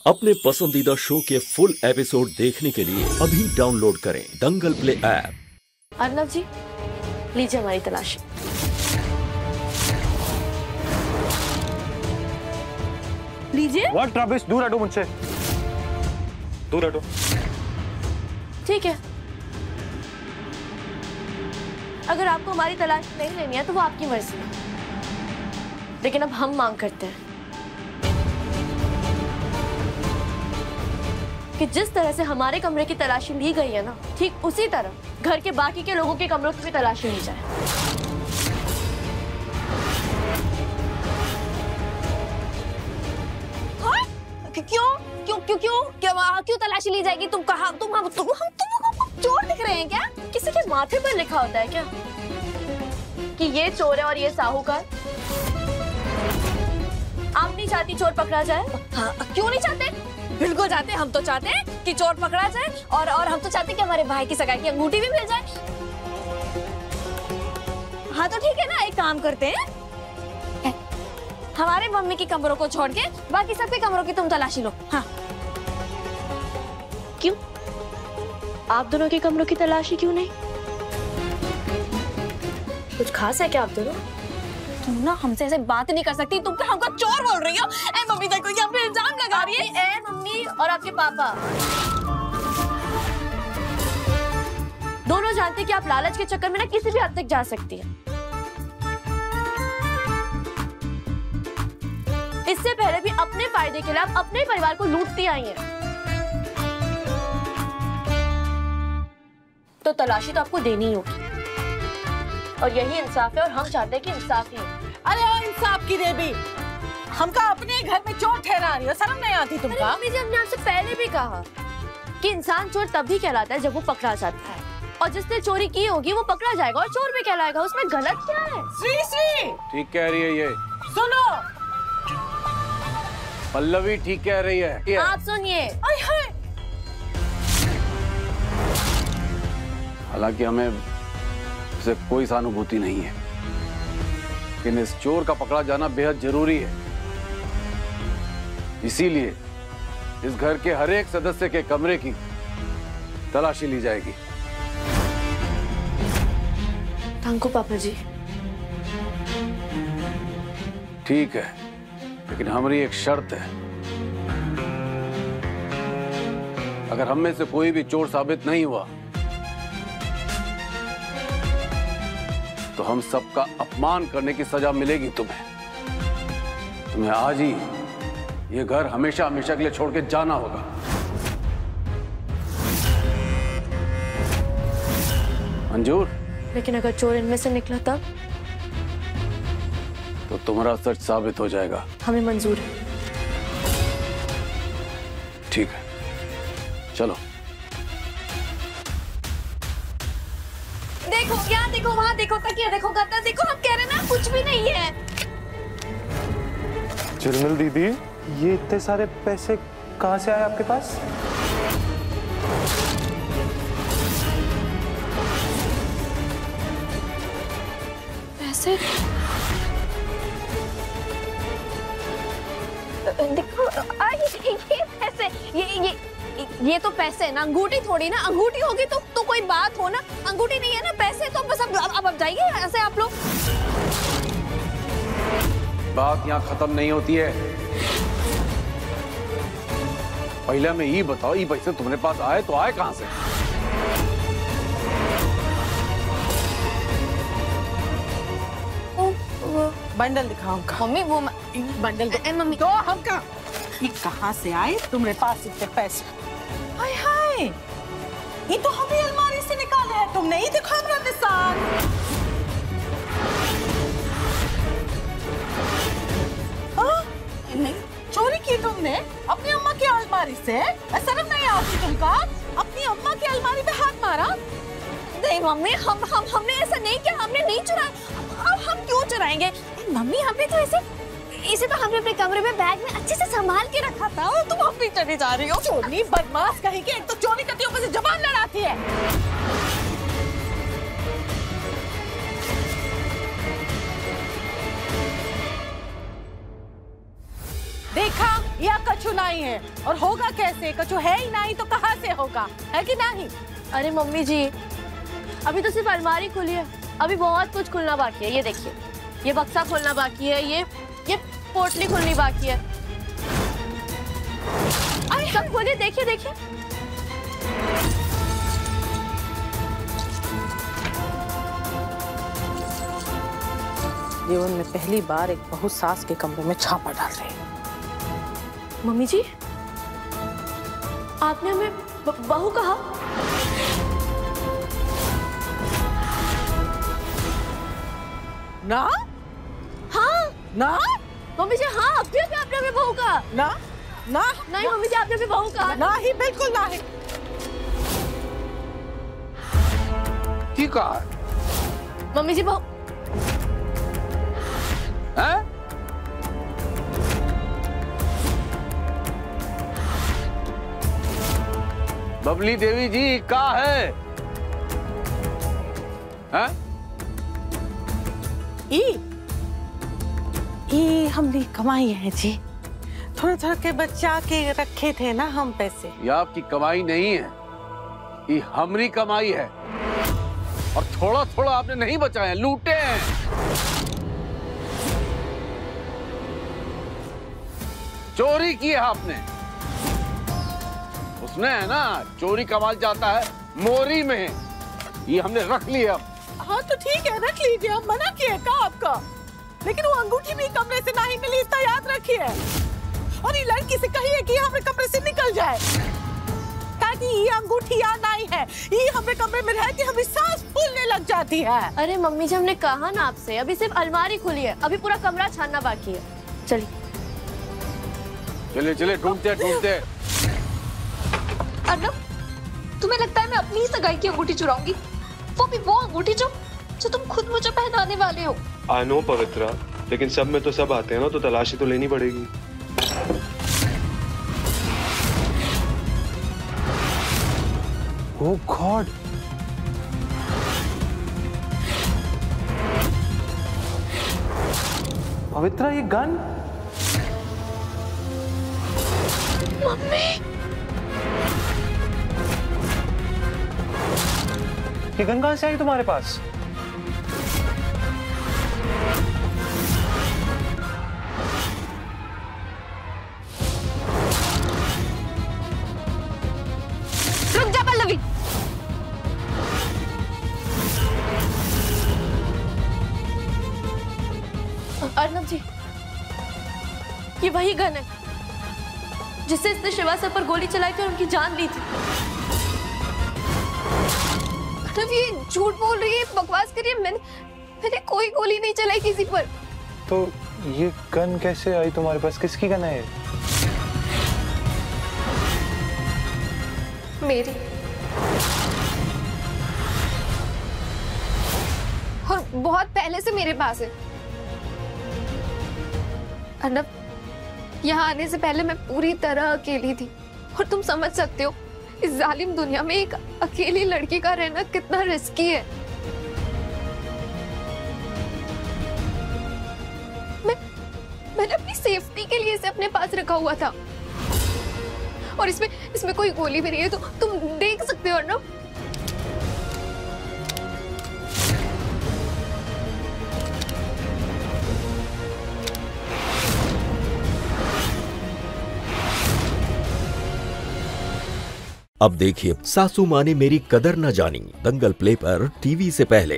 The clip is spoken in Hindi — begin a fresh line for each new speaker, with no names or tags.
अपने पसंदीदा शो के फुल एपिसोड देखने के लिए अभी डाउनलोड करें दंगल प्ले ऐप।
अर्नव जी, लीजिए हमारी तलाशी। लीजिए।
What rubbish? दूर हटो मुझसे, दूर हटो।
ठीक है, अगर आपको हमारी तलाशी नहीं लेनी है तो वो आपकी मर्जी है, लेकिन अब हम मांग करते हैं कि जिस तरह से हमारे कमरे की तलाशी ली गई है ना, ठीक उसी तरह घर के बाकी के लोगों के कमरों की भी तलाशी ली जाए।
हाँ? क्यों तलाशी ली जाएगी? तुम कहाँ? तुम चोर दिख रहे हैं क्या?
किसी के माथे पर लिखा होता है क्या कि ये चोर है और ये साहूकार? आप नहीं चाहती चोर पकड़ा जाए?
हाँ, क्यों नहीं चाहते? बिल्कुल चाहते। हम तो चाहते हैं कि चोर पकड़ा जाए और हम तो चाहते हैं कि हमारे भाई की सगाई की अंगूठी भी मिल जाए। हाँ तो ठीक है ना, एक काम करते हैं, हमारे मम्मी की कमरों को छोड़ के बाकी सबके कमरों की तुम तलाशी लो। हाँ।
क्यों? आप दोनों के कमरों की तलाशी क्यों नहीं? कुछ खास है क्या आप दोनों?
तुम ना हमसे ऐसे बात नहीं कर सकती। तुम तो हमको चोर बोल रही हो। ए मम्मी देखो, यहाँ पे इल्जाम लगा रही है।
ए मम्मी और आपके पापा दोनों जानते हैं कि आप लालच के चक्कर में ना किसी भी हद तक जा सकती है। इससे पहले भी अपने फायदे के लिए आप अपने परिवार को लूटती आई हैं। तो तलाशी तो आपको देनी ही होगी और यही इंसाफ है और हम चाहते हैं कि इंसाफ ही हो।
अरे ओ इंसाफ की देवी, हमका अपने घर में चोर ठहरा रही हो, शर्म नहीं आती तुमका?
मम्मी जी, हमने आपसे पहले भी कहा कि इंसान चोर तभी कहलाता है जब वो पकड़ा जाता है, और जिसने चोरी की होगी वो पकड़ा जाएगा और चोर भी कहलाएगा। उसमें गलत क्या है?
श्री
ठीक कह रही है ये।
सुनो,
पल्लवी ठीक कह रही है।
आप सुनिए।
हालांकि हमें इससे कोई सहानुभूति नहीं है, लेकिन इस चोर का पकड़ा जाना बेहद जरूरी है। इसीलिए इस घर के हर एक सदस्य के कमरे की तलाशी ली जाएगी।
थैंक यू पापा जी।
ठीक है, लेकिन हमारी एक शर्त है, अगर हम में से कोई भी चोर साबित नहीं हुआ तो हम सबका अपमान करने की सजा मिलेगी तुम्हें। तुम्हें आज ही ये घर हमेशा हमेशा के लिए छोड़ के जाना होगा। मंजूर?
लेकिन अगर चोर इनमें से निकला तब?
तो तुम्हारा सच साबित हो जाएगा।
हमें मंजूर है।
ठीक है, चलो।
देखो, यहाँ देखो, वहाँ देखो, तकिया देखो, गद्दा देखो, हम कह रहे ना कुछ भी नहीं है।
चिरमिल दीदी, ये इतने सारे पैसे कहाँ से आए आपके पास?
पैसे? देखो, ये पैसे, ये तो पैसे है ना, अंगूठी थोड़ी ना। अंगूठी होगी तो कोई बात हो ना, अंगूठी नहीं है ना, पैसे तो बस। अब जाइए ऐसे आप लोग।
बात यहाँ खत्म नहीं होती है। पहले हमें ये बताओ, ये पैसे तुम्हारे पास आए तो आए कहाँ से?
बंडल दिखाओ हमका।
मम्मी वो
बंडल दो।
मम्मी
तो हमका ये कहाँ से आए तुम्हारे पास इतने पैसे? हाय हाय, ये तो हमें अलमारी से निकाले हैं, तुम नहीं दिखा हमारा निशान। हाँ? नहीं, चोरी की तुमने अपनी अम्मा की अलमारी से? शर्म नहीं आती तुमका? अपनी अम्मा की अलमारी में हाथ मारा?
नहीं मम्मी, हमने ऐसा नहीं किया, हमने नहीं चुराया। अब हम क्यों चुराएंगे? मम्मी हमने तो इसे तो हमने अपने कमरे में बैग में अच्छे से संभाल के रखा था और तुम अब भी चली जा रही हो।
चोरी बदमाश कहेगी, एक तो चोरी करती हो, ऊपर से जबान लड़ाती है। देखा, यह कछु नहीं है। और होगा कैसे? कछु है ही नहीं तो कहाँ से होगा, है कि नहीं?
अरे मम्मी जी, अभी तो सिर्फ अलमारी खुली है, अभी बहुत कुछ खुलना बाकी है। ये देखिए, ये बक्सा खोलना बाकी है, ये पोटली खुलनी बाकी है। अरे सब खोलिए, देखिए देखिए।
जीवन में पहली बार एक बहू सास के कमरे में छापा डाल रही है।
मम्मी जी, आपने हमें बहू कहा?
ना?
हाँ
ना?
मम्मी जी, हाँ अभी आपने हमें बहू कहा।
ना? ना?
नहीं मम्मी जी, आपने हमें बहू कहा।
ना ही, बिल्कुल ना ही।
की कहा?
मम्मी जी, बहू
हैं? बबली देवी जी का है? हैं?
ई हमने कमाई है जी, थोड़ा थोड़ा के बचा के रखे थे ना हम पैसे।
ये आपकी कमाई नहीं है, ये हमारी कमाई है। और थोड़ा थोड़ा आपने नहीं बचाया, लूटे हैं। चोरी की है आपने। उसने है ना, चोरी कमाल जाता है मोरी में, ये हमने रख लिया।
हाँ तो ठीक है, रख लीजिए, हम मना किए का आपका, लेकिन वो अंगूठी भी कमरे से नहीं मिली, इसका याद रखिए। और ये लड़की से कहिए कि हमारे कमरे से निकल जाए, ताकि ये अंगूठी याद नहीं है, ये हमारे कमरे में रहती हमारी सांस फूलने लग जाती है।
अरे मम्मी जी, हमने कहा ना आपसे, अभी सिर्फ अलमारी खुली है, अभी पूरा कमरा छानना बाकी है। चलिए
चले चले, ढूंढते ढूंढते।
अर्नब, तुम्हें लगता है मैं अपनी ही सगाई की अंगूठी चुराऊंगी? वो भी वो अंगूठी जो तुम खुद मुझे पहनाने वाले हो।
आई नो पवित्रा, लेकिन सब में तो सब आते हैं ना, तो तलाशी तो लेनी पड़ेगी। ओह गॉड, पवित्रा ये गन।
मम्मी,
ये गन कहाँ से आई तुम्हारे पास?
रुक जा पल्लवी। अर्नब जी, ये वही गन है जिससे इसने शिवा सर पर गोली चलाई थी और उनकी जान ली थी। अर्नब, ये झूठ बोल रही है, बकवास कर रही है। मैंने कोई गोली नहीं चलाई किसी पर।
तो ये गन कैसे आई तुम्हारे पास? किसकी गन है?
मेरी। और बहुत पहले से मेरे पास है। अर्नब, यहाँ आने से पहले मैं पूरी तरह अकेली थी, और तुम समझ सकते हो इस जालिम दुनिया में एक अकेली लड़की का रहना कितना रिस्की है। मैंने अपनी सेफ्टी के लिए इसे अपने पास रखा हुआ था, और इसमें कोई गोली भी नहीं है, तो तुम देख सकते हो अर्नब।
अब देखिए सासू माँ ने मेरी कदर न जानी, दंगल प्ले पर टीवी से पहले।